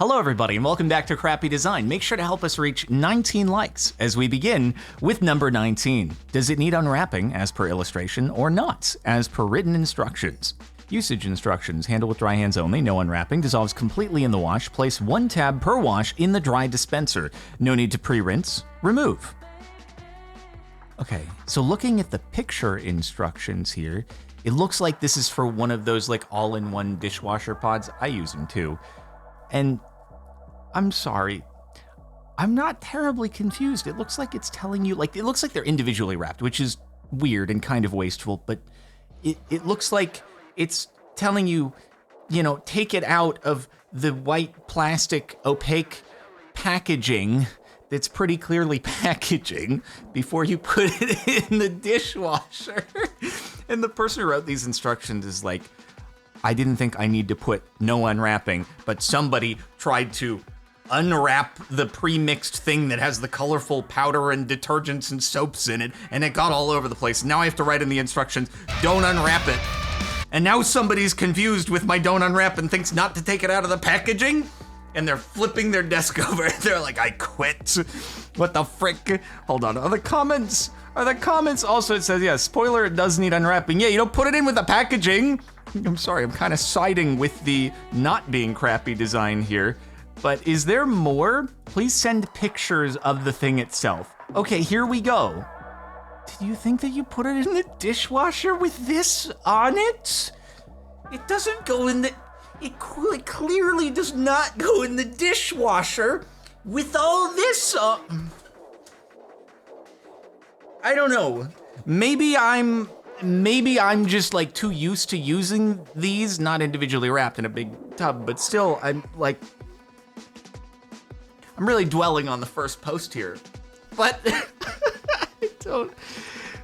Hello everybody and welcome back to Crappy Design. Make sure to help us reach 19 likes as we begin with number 19. Does it need unwrapping as per illustration or not as per written instructions? Usage instructions: handle with dry hands only, no unwrapping, dissolves completely in the wash, place 1 tab per wash in the dry dispenser. No need to pre-rinse, remove. Okay, so looking at the picture instructions here, it looks like this is for one of those like all-in-one dishwasher pods. I use them too. And I'm sorry, I'm not terribly confused. It looks like it's telling you, like, it looks like they're individually wrapped, which is weird and kind of wasteful, but it looks like it's telling you, you know, take it out of the white plastic opaque packaging that's pretty clearly packaging before you put it in the dishwasher. And the person who wrote these instructions is like, I didn't think I need to put no unwrapping, but somebody tried to unwrap the pre-mixed thing that has the colorful powder and detergents and soaps in it, and it got all over the place. Now I have to write in the instructions, don't unwrap it. And now somebody's confused with my don't unwrap and thinks not to take it out of the packaging, and they're flipping their desk over. They're like, I quit. What the frick? Hold on, are the comments also, it says, yeah, spoiler, it does need unwrapping. Yeah, you don't put it in with the packaging. I'm sorry, I'm kind of siding with the not being crappy design here, but is there more? Please send pictures of the thing itself. Okay, here we go. Did you think that you put it in the dishwasher with this on it? It doesn't go in the, it clearly does not go in the dishwasher with all this I don't know. Maybe I'm just like too used to using these, not individually wrapped in a big tub, but still, I'm really dwelling on the first post here. But I don't,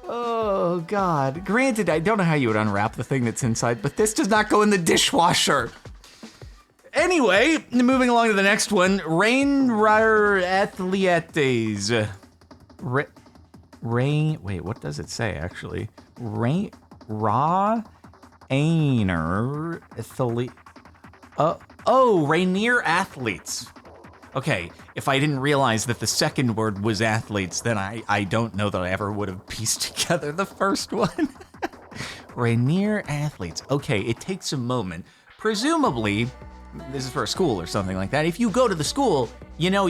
oh God. Granted, I don't know how you would unwrap the thing that's inside, but this does not go in the dishwasher. Anyway, moving along to the next one, Rain Athletes. Wait, what does it say actually? Rainier Athletes. Okay, if I didn't realize that the second word was athletes, then I don't know that I ever would have pieced together the first one. Rainier Athletes. Okay, it takes a moment. Presumably, this is for a school or something like that. If you go to the school, you know.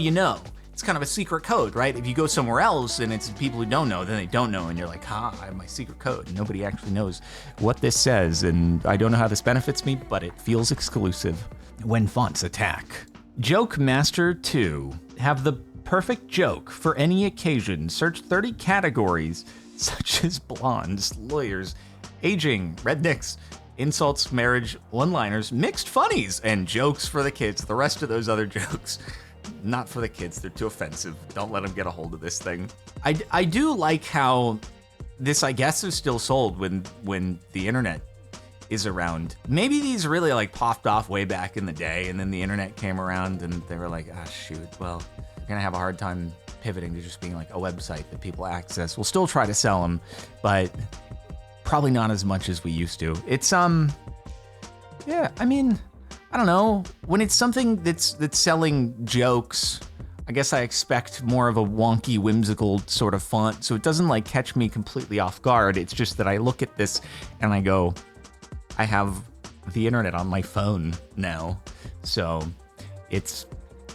It's kind of a secret code, right? If you go somewhere else and it's people who don't know, then they don't know, and you're like, I have my secret code. And nobody actually knows what this says, and I don't know how this benefits me, but it feels exclusive. When fonts attack. Joke Master 2. Have the perfect joke for any occasion. Search 30 categories, such as blondes, lawyers, aging, rednecks, insults, marriage, one-liners, mixed funnies, and jokes for the kids. The rest of those other jokes, not for the kids, they're too offensive. Don't let them get a hold of this thing. I do like how this, I guess, is still sold when the internet is around. Maybe these really like popped off way back in the day, and then the internet came around and they were like, shoot, well, we're gonna have a hard time pivoting to just being like a website that people access. We'll still try to sell them, but probably not as much as we used to. It's, yeah, I mean, I don't know, when it's something that's selling jokes, I guess I expect more of a wonky, whimsical sort of font, so it doesn't like catch me completely off guard. It's just that I look at this and I go, I have the internet on my phone now, so it's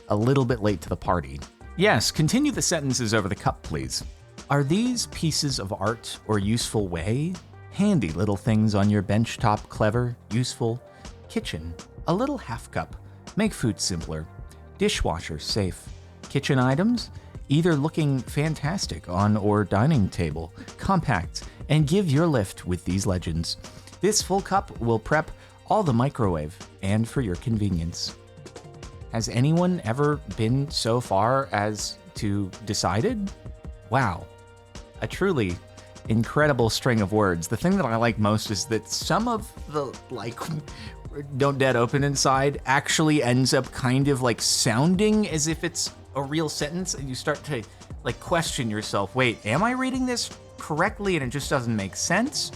a little bit late to the party. Yes, continue the sentences over the cup, please. Are these pieces of art or useful way? Handy little things on your bench top, clever, useful. Kitchen. A little half cup. Make food simpler. Dishwasher safe. Kitchen items, either looking fantastic on or dining table, compact, and give your lift with these legends. This full cup will prep all the microwave and for your convenience. Has anyone ever been so far as to decided? Wow, a truly incredible string of words. The thing that I like most is that some of the like don't dead open inside actually ends up kind of like sounding as if it's a real sentence, and you start to like question yourself, wait, am I reading this correctly? And it just doesn't make sense.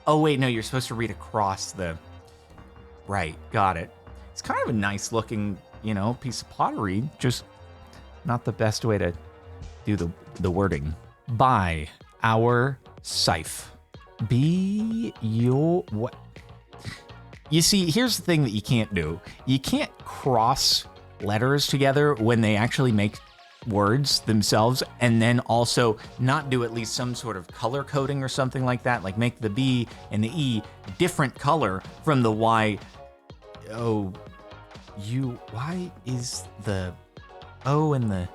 Oh wait, no, you're supposed to read across the, right, got it. It's kind of a nice looking you know, piece of pottery, just not the best way to do the wording. By our scythe. Be your what? You see, here's the thing that you can't do. You can't cross letters together when they actually make words themselves, and then also not do at least some sort of color coding or something like that, like make the B and the E different color from the Y. Oh, why is the O and the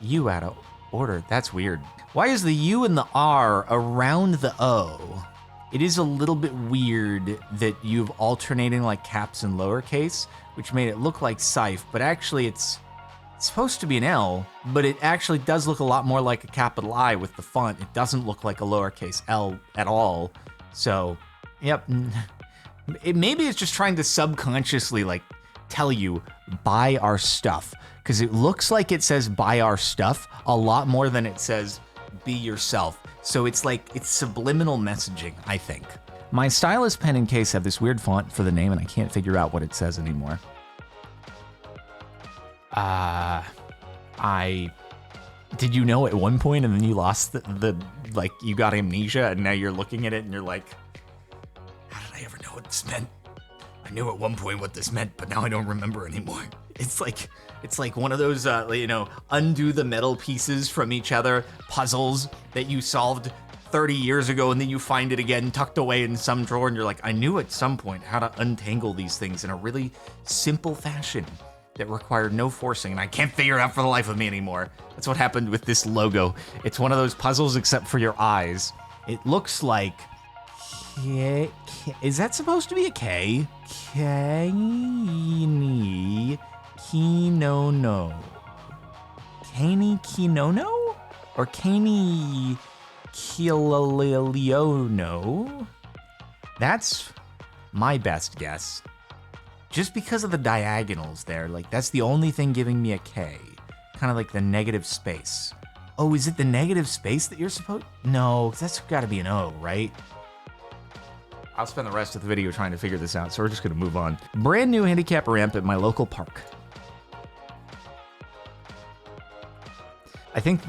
U out of order? That's weird. Why is the U and the R around the O? It is a little bit weird that you've alternating like caps and lowercase, which made it look like scythe, but actually it's supposed to be an L, but it actually does look a lot more like a capital I with the font. It doesn't look like a lowercase L at all. So, yep. Maybe it's just trying to subconsciously like tell you, buy our stuff. Because it looks like it says buy our stuff a lot more than it says be yourself. So it's like, it's subliminal messaging, I think. My stylus pen and case have this weird font for the name and I can't figure out what it says anymore. Did you know at one point and then you lost the like you got amnesia and now you're looking at it and you're like, how did I ever know what this meant? I knew at one point what this meant, but now I don't remember anymore. It's like one of those, you know, undo the metal pieces from each other puzzles that you solved 30 years ago and then you find it again tucked away in some drawer and you're like, I knew at some point how to untangle these things in a really simple fashion that required no forcing, and I can't figure it out for the life of me anymore. That's what happened with this logo. It's one of those puzzles except for your eyes. It looks like, is that supposed to be a K? Kani Kinono. Kani Kinono? Or Kani Kiloliliono? That's my best guess. Just because of the diagonals there, like that's the only thing giving me a K. Kind of like the negative space. Oh, is it the negative space that you're supposed? No, that's gotta be an O, right? I'll spend the rest of the video trying to figure this out, so we're just gonna move on. Brand new handicap ramp at my local park. I think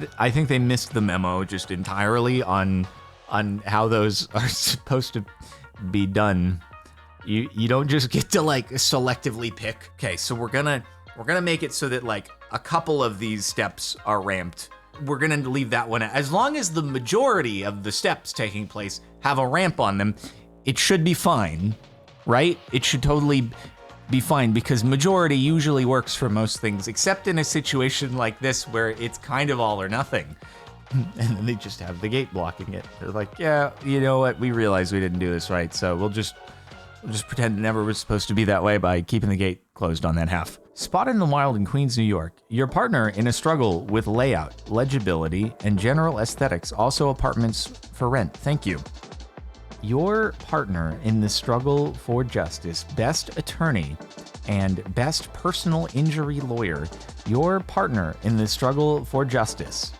they missed the memo just entirely on how those are supposed to be done. You don't just get to like selectively pick. Okay, so we're gonna make it so that like a couple of these steps are ramped. We're gonna leave that one as long as the majority of the steps taking place have a ramp on them. It should be fine, right? It should totally be fine because majority usually works for most things, except in a situation like this where it's kind of all or nothing. And then they just have the gate blocking it. They're like, yeah, you know what? We realize we didn't do this right, so we'll just pretend it never was supposed to be that way by keeping the gate closed on that half. Spotted in the wild in Queens, New York. Your partner in a struggle with layout, legibility, and general aesthetics. Also apartments for rent. Thank you. Your partner in the struggle for justice, best attorney and best personal injury lawyer. Your partner in the struggle for justice,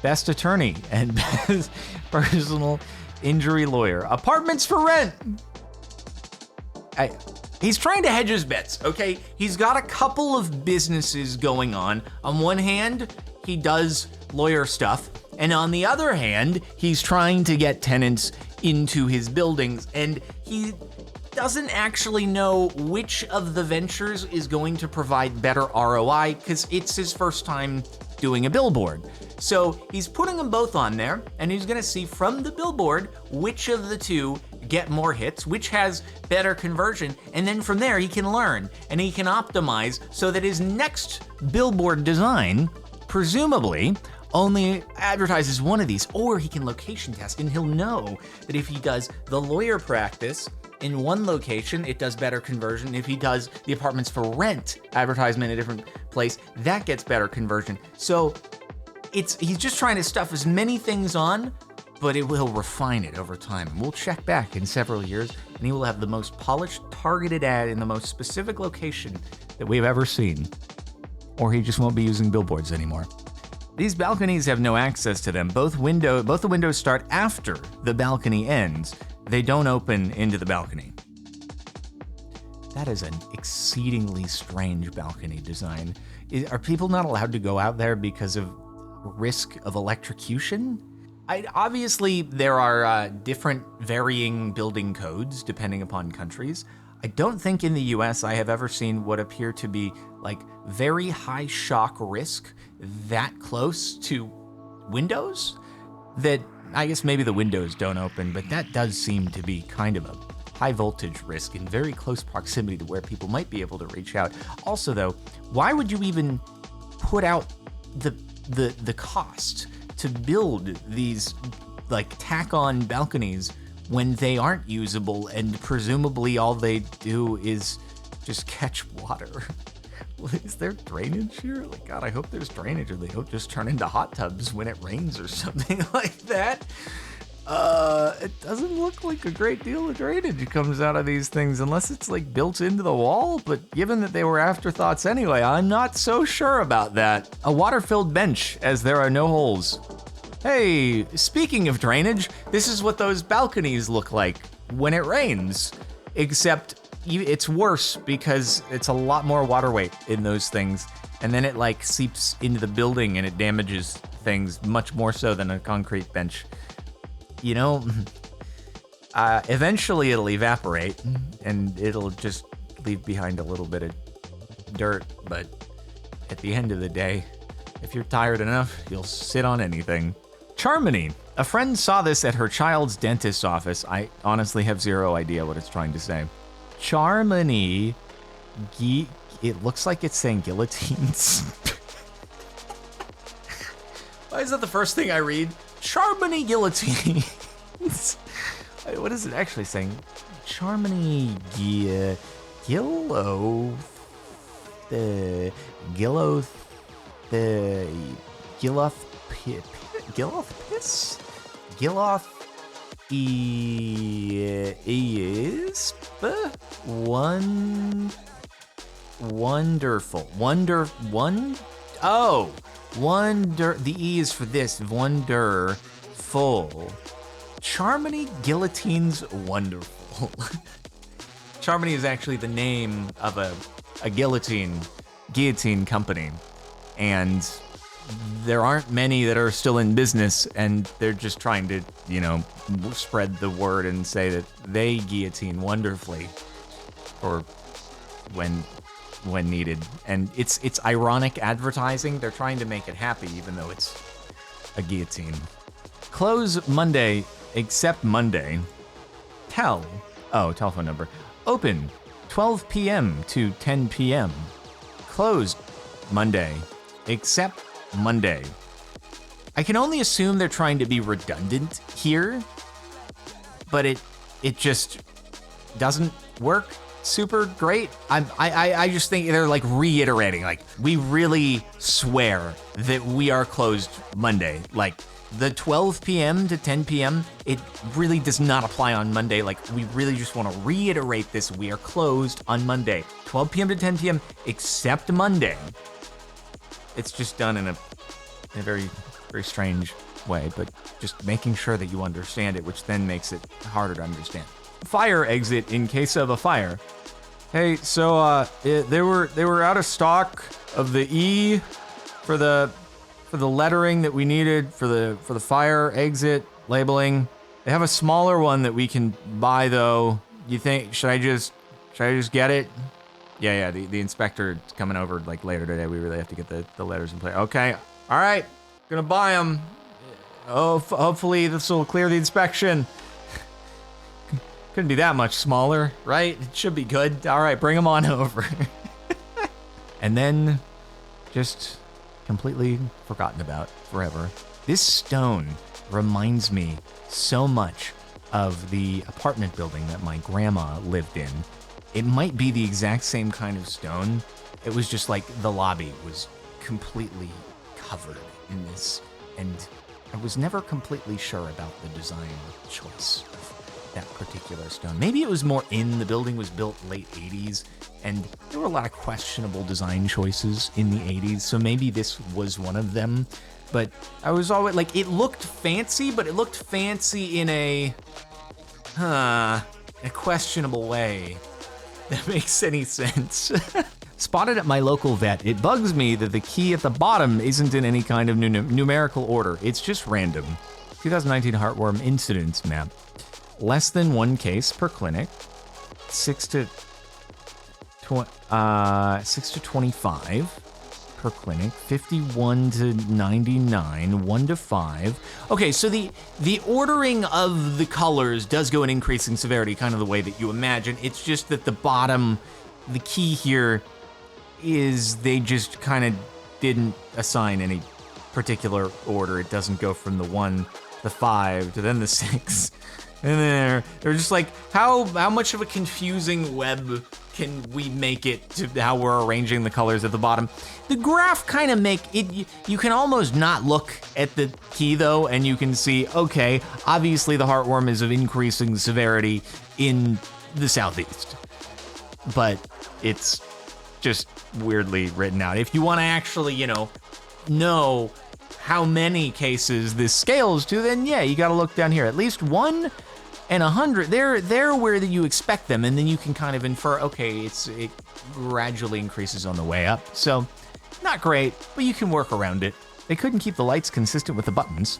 best attorney and best personal injury lawyer. Apartments for rent. He's trying to hedge his bets, okay? He's got a couple of businesses going on. On one hand, he does lawyer stuff, and on the other hand, he's trying to get tenants into his buildings, and he doesn't actually know which of the ventures is going to provide better ROI because it's his first time doing a billboard. So he's putting them both on there, and he's gonna see from the billboard which of the two get more hits, which has better conversion, and then from there he can learn and he can optimize so that his next billboard design, presumably, only advertises one of these, or he can location test and he'll know that if he does the lawyer practice in one location, it does better conversion. If he does the apartments for rent advertisement in a different place, that gets better conversion. So he's just trying to stuff as many things on, but it will refine it over time. We'll check back in several years and he will have the most polished, targeted ad in the most specific location that we've ever seen. Or he just won't be using billboards anymore. These balconies have no access to them. Both the windows start after the balcony ends. They don't open into the balcony. That is an exceedingly strange balcony design. Are people not allowed to go out there because of risk of electrocution? Obviously, there are different varying building codes depending upon countries. I don't think in the US I have ever seen what appear to be like very high shock risk that close to windows. That I guess maybe the windows don't open, but that does seem to be kind of a high voltage risk in very close proximity to where people might be able to reach out. Also though, why would you even put out the cost to build these like tack-on balconies when they aren't usable and presumably all they do is just catch water? Is there drainage here? Like, God, I hope there's drainage or they don't just turn into hot tubs when it rains or something like that. It doesn't look like a great deal of drainage comes out of these things unless it's like built into the wall, but given that they were afterthoughts anyway, I'm not so sure about that. A water-filled bench as there are no holes. Hey, speaking of drainage, this is what those balconies look like when it rains, except it's worse because it's a lot more water weight in those things, and then it like seeps into the building and it damages things much more so than a concrete bench. You know, eventually it'll evaporate and it'll just leave behind a little bit of dirt, but at the end of the day, if you're tired enough, you'll sit on anything. Charmony. A friend saw this at her child's dentist's office. I honestly have zero idea what it's trying to say. Charmony. It looks like it's saying guillotines. Why is that the first thing I read? Charmony guillotines. What is it actually saying? Charmony Giloth is wonderful. The E is for this. Wonderful. Charmony guillotines wonderful. Charmony is actually the name of a guillotine company, and there aren't many that are still in business, and they're just trying to, you know, spread the word and say that they guillotine wonderfully, or when needed. And it's ironic advertising. They're trying to make it happy, even though it's a guillotine. Close Monday, except Monday. Telephone number. Open 12 p.m. to 10 p.m. Closed Monday, except Monday. I can only assume they're trying to be redundant here, but it just doesn't work super great. I just think they're like reiterating, like, we really swear that we are closed Monday. Like, the 12 p.m. to 10 p.m., it really does not apply on Monday. Like, we really just want to reiterate this. We are closed on Monday. 12 p.m. to 10 p.m. except Monday. It's just done in a very, very strange way, but just making sure that you understand it, which then makes it harder to understand. Fire exit in case of a fire. Hey, so they were out of stock of the E for the lettering that we needed for the fire exit labeling. They have a smaller one that we can buy though. You think should I just get it? Yeah, the inspector's coming over like later today. We really have to get the letters in place. Okay, all right, gonna buy them. Oh, hopefully this will clear the inspection. Couldn't be that much smaller, right? It should be good. All right, bring them on over. And then just completely forgotten about forever. This stone reminds me so much of the apartment building that my grandma lived in. It might be the exact same kind of stone. It was just like the lobby was completely covered in this, and I was never completely sure about the design choice of that particular stone. Maybe it was more in the building was built late 80s, and there were a lot of questionable design choices in the 80s, so maybe this was one of them. But I was always like, it looked fancy, but it looked fancy in a questionable way. that makes any sense. Spotted at my local vet, it bugs me that the key at the bottom isn't in any kind of numerical order. It's just random. 2019 heartworm incidence map. Less than 1 case per clinic. 6 to 25 per clinic. 51 to 99. 1 to 5. Okay, so the ordering of the colors does go in increasing severity, kind of the way that you imagine. It's just that the bottom, the key here is they just kind of didn't assign any particular order. It doesn't go from the 1 to the 5 to then the 6. And then they're just like, how much of a confusing web can we make it to how we're arranging the colors at the bottom? The graph kind of make it, you can almost not look at the key though, and you can see, okay, obviously the heartworm is of increasing severity in the southeast, but it's just weirdly written out. If you want to actually, know how many cases this scales to, then yeah, you got to look down here. At least 1 and 100, they're where you expect them, and then you can kind of infer, okay, it gradually increases on the way up. So, not great, but you can work around it. They couldn't keep the lights consistent with the buttons.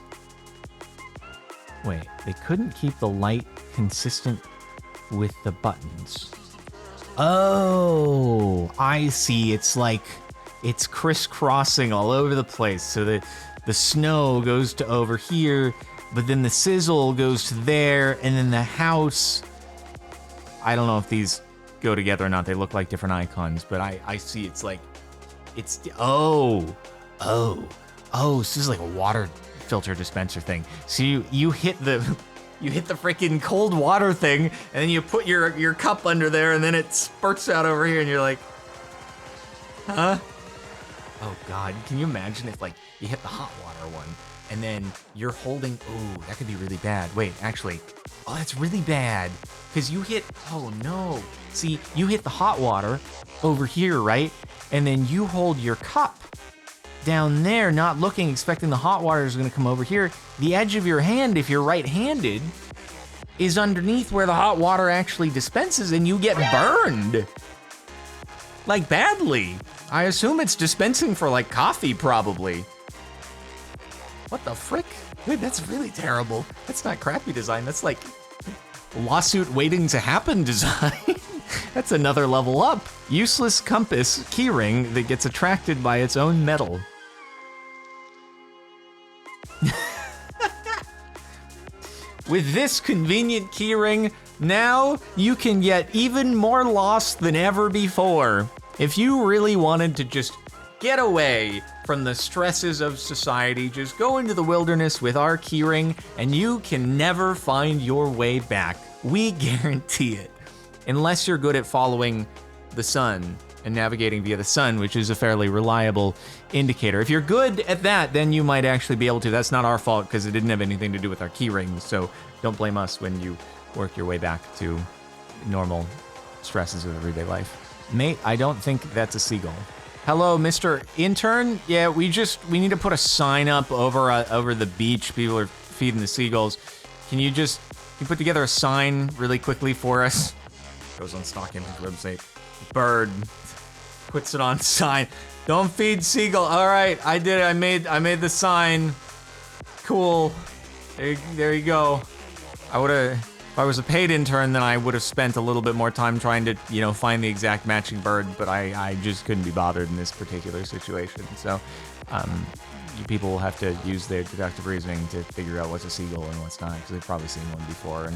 Wait, they couldn't keep the light consistent with the buttons. Oh, I see. It's like, it's crisscrossing all over the place. So the snow goes to over here, but then the sizzle goes to there, and then the house. I don't know if these go together or not. They look like different icons, but I see it's like, oh, so this is like a water filter dispenser thing. So you hit the freaking cold water thing, and then you put your cup under there, and then it spurts out over here, and you're like, huh? Oh God, can you imagine if like you hit the hot water one, and then you're holding, ooh, that could be really bad. Wait, actually, oh, that's really bad, because you hit, oh no. See, you hit the hot water over here, right? And then you hold your cup down there, not looking, expecting the hot water is gonna come over here. The edge of your hand, if you're right-handed, is underneath where the hot water actually dispenses, and you get burned. Like, badly. I assume it's dispensing for, like, coffee, probably. What the frick? Wait, that's really terrible. That's not crappy design, that's like lawsuit waiting to happen design. That's another level up. Useless compass keyring that gets attracted by its own metal. With this convenient keyring, now you can get even more lost than ever before. If you really wanted to just get away from the stresses of society, just go into the wilderness with our keyring, and you can never find your way back. We guarantee it. Unless you're good at following the sun and navigating via the sun, which is a fairly reliable indicator. If you're good at that, then you might actually be able to. That's not our fault, because it didn't have anything to do with our keyrings, so don't blame us when you work your way back to normal stresses of everyday life. Mate, I don't think that's a seagull. Hello, Mr. Intern? Yeah, we need to put a sign up over the beach. People are feeding the seagulls. Can you put together a sign really quickly for us? Goes on stock image website. Bird puts it on sign. Don't feed seagull. All right, I did it. I made the sign. Cool. There you go. If I was a paid intern, then I would have spent a little bit more time trying to, find the exact matching bird, but I just couldn't be bothered in this particular situation. So, you people will have to use their deductive reasoning to figure out what's a seagull and what's not, because they've probably seen one before, and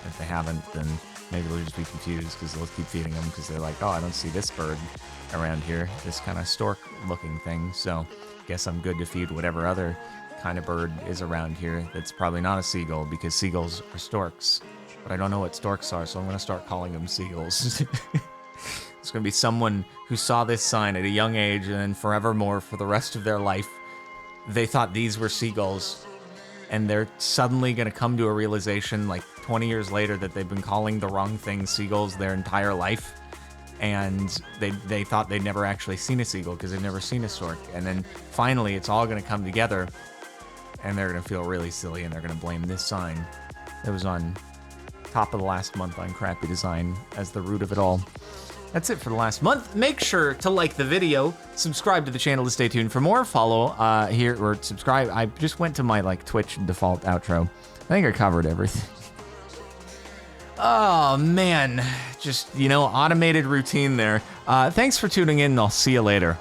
if they haven't, then maybe they'll just be confused because they'll keep feeding them because they're like, oh, I don't see this bird around here, this kind of stork-looking thing, so guess I'm good to feed whatever other kind of bird is around here that's probably not a seagull, because seagulls are storks. But I don't know what storks are, so I'm going to start calling them seagulls. It's going to be someone who saw this sign at a young age, and then forevermore, for the rest of their life, they thought these were seagulls. And they're suddenly going to come to a realization, like 20 years later, that they've been calling the wrong thing seagulls their entire life. And they thought they'd never actually seen a seagull because they've never seen a stork. And then finally, it's all going to come together, and they're going to feel really silly, and they're going to blame this sign that was on top of the last month on crappy design as the root of it all. That's it for the last month. Make sure to like the video, subscribe to the channel to stay tuned for more, follow here, or subscribe. I just went to my like Twitch default outro. I think I covered everything. Oh man, just, you know, automated routine there. Thanks for tuning in, and I'll see you later.